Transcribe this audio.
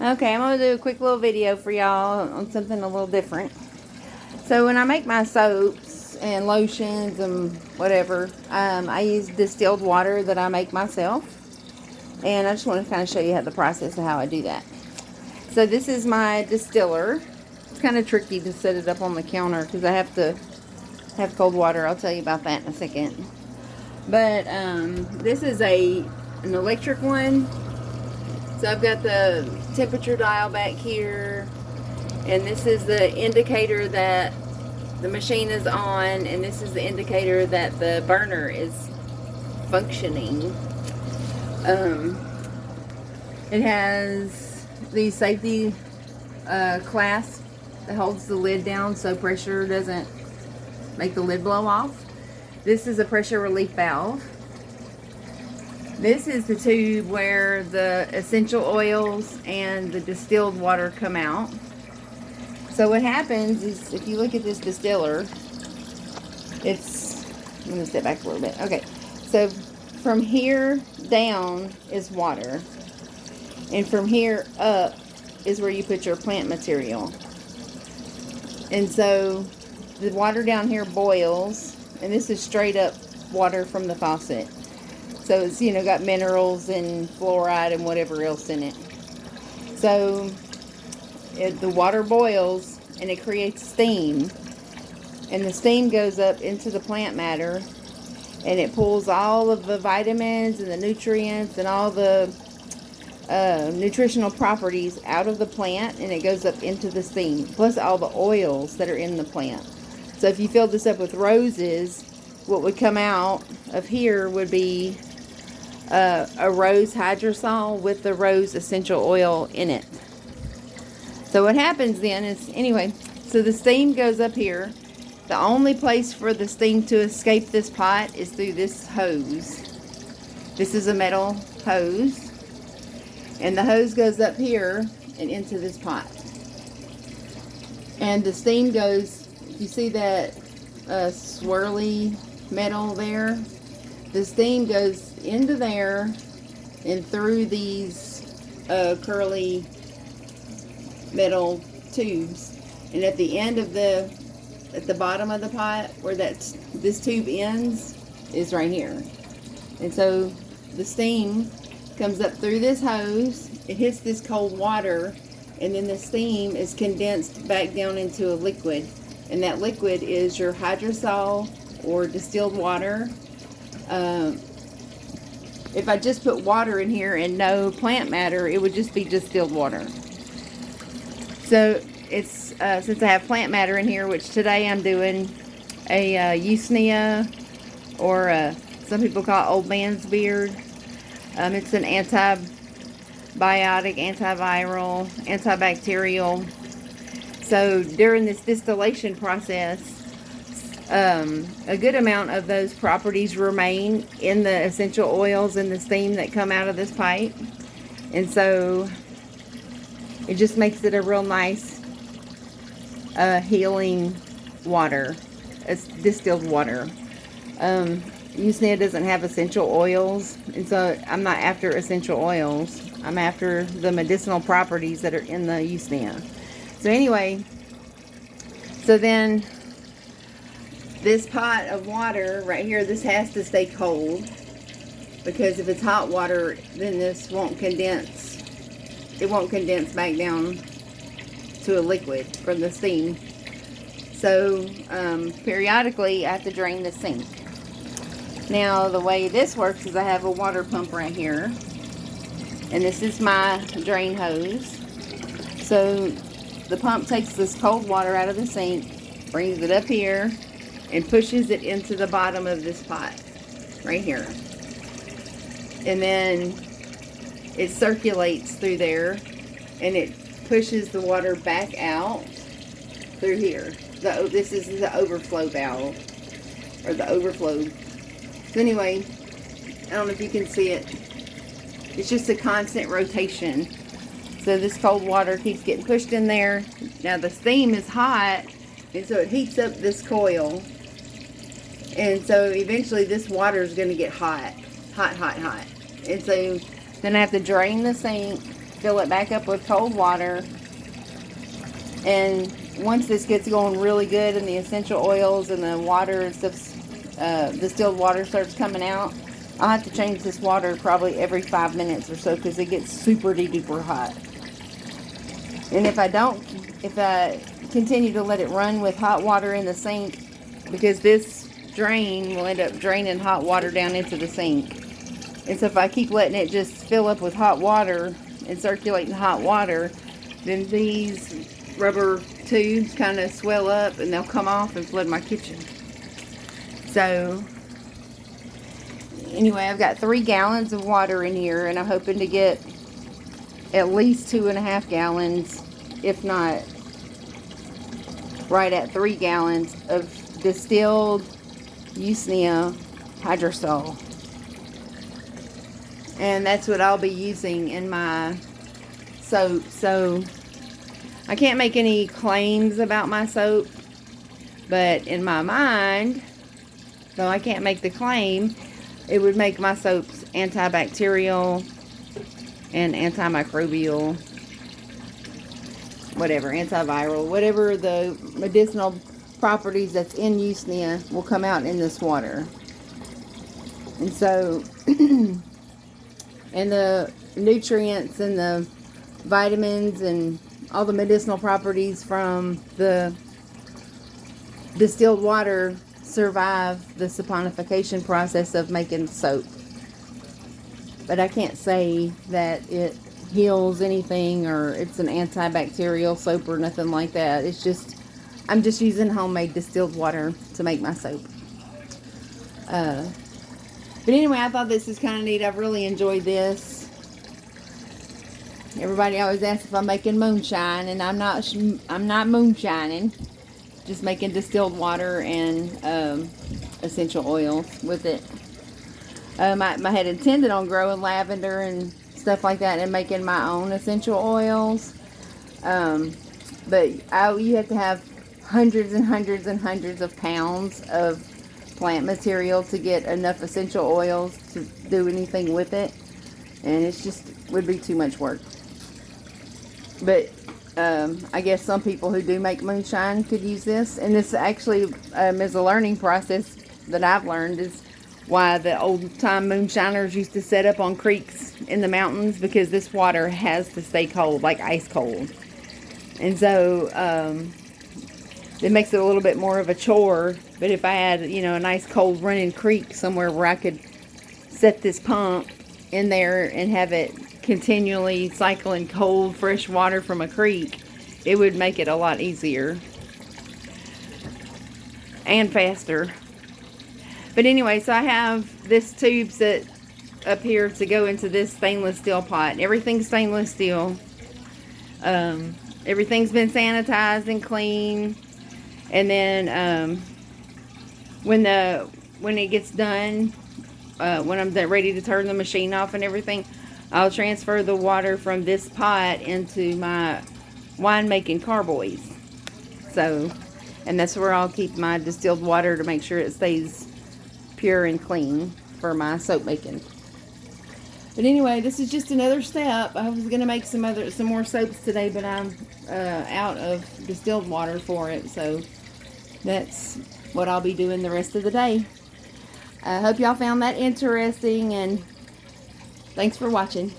Okay, I'm going to do a quick little video for y'all on something a little different. So when I make my soaps and lotions and whatever, I use distilled water that I make myself. And I just want to kind of show you how the process of how I do that. So this is my distiller. It's kind of tricky to set it up on the counter because I have to have cold water. I'll tell you about that in a second. But this is an electric one. So I've got the temperature dial back here, and this is the indicator that the machine is on, and this is the indicator that the burner is functioning. It has the safety clasp that holds the lid down so pressure doesn't make the lid blow off. This is a pressure relief valve. This is the tube where the essential oils and the distilled water come out. So what happens is, if you look at this distiller, I'm going to step back a little bit. Okay, so from here down is water. And from here up is where you put your plant material. And so the water down here boils, and this is straight up water from the faucet. So it's, got minerals and fluoride and whatever else in it. So the water boils and it creates steam. And the steam goes up into the plant matter, and it pulls all of the vitamins and the nutrients and all the nutritional properties out of the plant, and it goes up into the steam, plus all the oils that are in the plant. So if you filled this up with roses, what would come out of here would be a rose hydrosol with the rose essential oil in it. So what happens then is, so the steam goes up here. The only place for the steam to escape this pot is through this hose. This is a metal hose, and the hose goes up here and into this pot. And the steam goes, if you see that swirly metal there, the steam goes into there and through these curly metal tubes, and at the end of at the bottom of the pot where this tube ends is right here. And so the steam comes up through this hose, it hits this cold water, and then the steam is condensed back down into a liquid, and that liquid is your hydrosol or distilled water. If I just put water in here and no plant matter, it would just be distilled water. So it's since I have plant matter in here, which today I'm doing a Usnea, or some people call it old man's beard. It's an antibiotic, antiviral, antibacterial. So during this distillation process, a good amount of those properties remain in the essential oils and the steam that come out of this pipe. And so it just makes it a real nice healing water. It's distilled water. Usnea doesn't have essential oils, and so I'm not after essential oils. I'm after the medicinal properties that are in the Usnea. So then this pot of water right here, this has to stay cold, because if it's hot water, then this won't condense. It won't condense back down to a liquid from the steam. So periodically I have to drain the sink. Now the way this works is I have a water pump right here, and this is my drain hose. So the pump takes this cold water out of the sink, brings it up here, and pushes it into the bottom of this pot right here. And then it circulates through there, and it pushes the water back out through here. This is the overflow valve, or the overflow. So anyway, I don't know if you can see it. It's just a constant rotation. So this cold water keeps getting pushed in there. Now the steam is hot, and so it heats up this coil. And so eventually this water is going to get hot. And so then I have to drain the sink, fill it back up with cold water. And once this gets going really good and the essential oils and the water and stuff, distilled water starts coming out, I'll have to change this water probably every 5 minutes or so because it gets super duper hot. And if I continue to let it run with hot water in the sink, because this drain will end up draining hot water down into the sink. And so if I keep letting it just fill up with hot water and circulating hot water, then these rubber tubes kind of swell up and they'll come off and flood my kitchen. So anyway, I've got 3 gallons of water in here, and I'm hoping to get at least 2.5 gallons, if not right at 3 gallons of distilled Usnea hydrosol. And that's what I'll be using in my soap. So I can't make any claims about my soap, but in my mind, though I can't make the claim, it would make my soaps antibacterial and antimicrobial, whatever, antiviral, whatever the medicinal properties that's in Usnea will come out in this water. And so, and the nutrients and the vitamins and all the medicinal properties from the distilled water survive the saponification process of making soap. But I can't say that it heals anything or it's an antibacterial soap or nothing like that. It's just, I'm just using homemade distilled water to make my soap. But anyway, I thought this is kind of neat. I've really enjoyed this. Everybody always asks if I'm making moonshine, and I'm not moonshining. Just making distilled water and essential oils with it. I had intended on growing lavender and stuff like that and making my own essential oils. But you have to have hundreds and hundreds and hundreds of pounds of plant material to get enough essential oils to do anything with it. And it's just would be too much work. But I guess some people who do make moonshine could use this. And this actually is a learning process that I've learned, is why the old-time moonshiners used to set up on creeks in the mountains, because this water has to stay cold, like ice cold. And so it makes it a little bit more of a chore. But if I had, a nice cold running creek somewhere where I could set this pump in there and have it continually cycling cold, fresh water from a creek, it would make it a lot easier and faster. But anyway, so I have this tube set up here to go into this stainless steel pot. Everything's stainless steel. Everything's been sanitized and clean. And then when it gets done, when I'm ready to turn the machine off and everything, I'll transfer the water from this pot into my wine-making carboys. So, and that's where I'll keep my distilled water to make sure it stays pure and clean for my soap making. But anyway, this is just another step. I was going to make some more soaps today, but I'm out of distilled water for it. So that's what I'll be doing the rest of the day. I hope y'all found that interesting, and thanks for watching.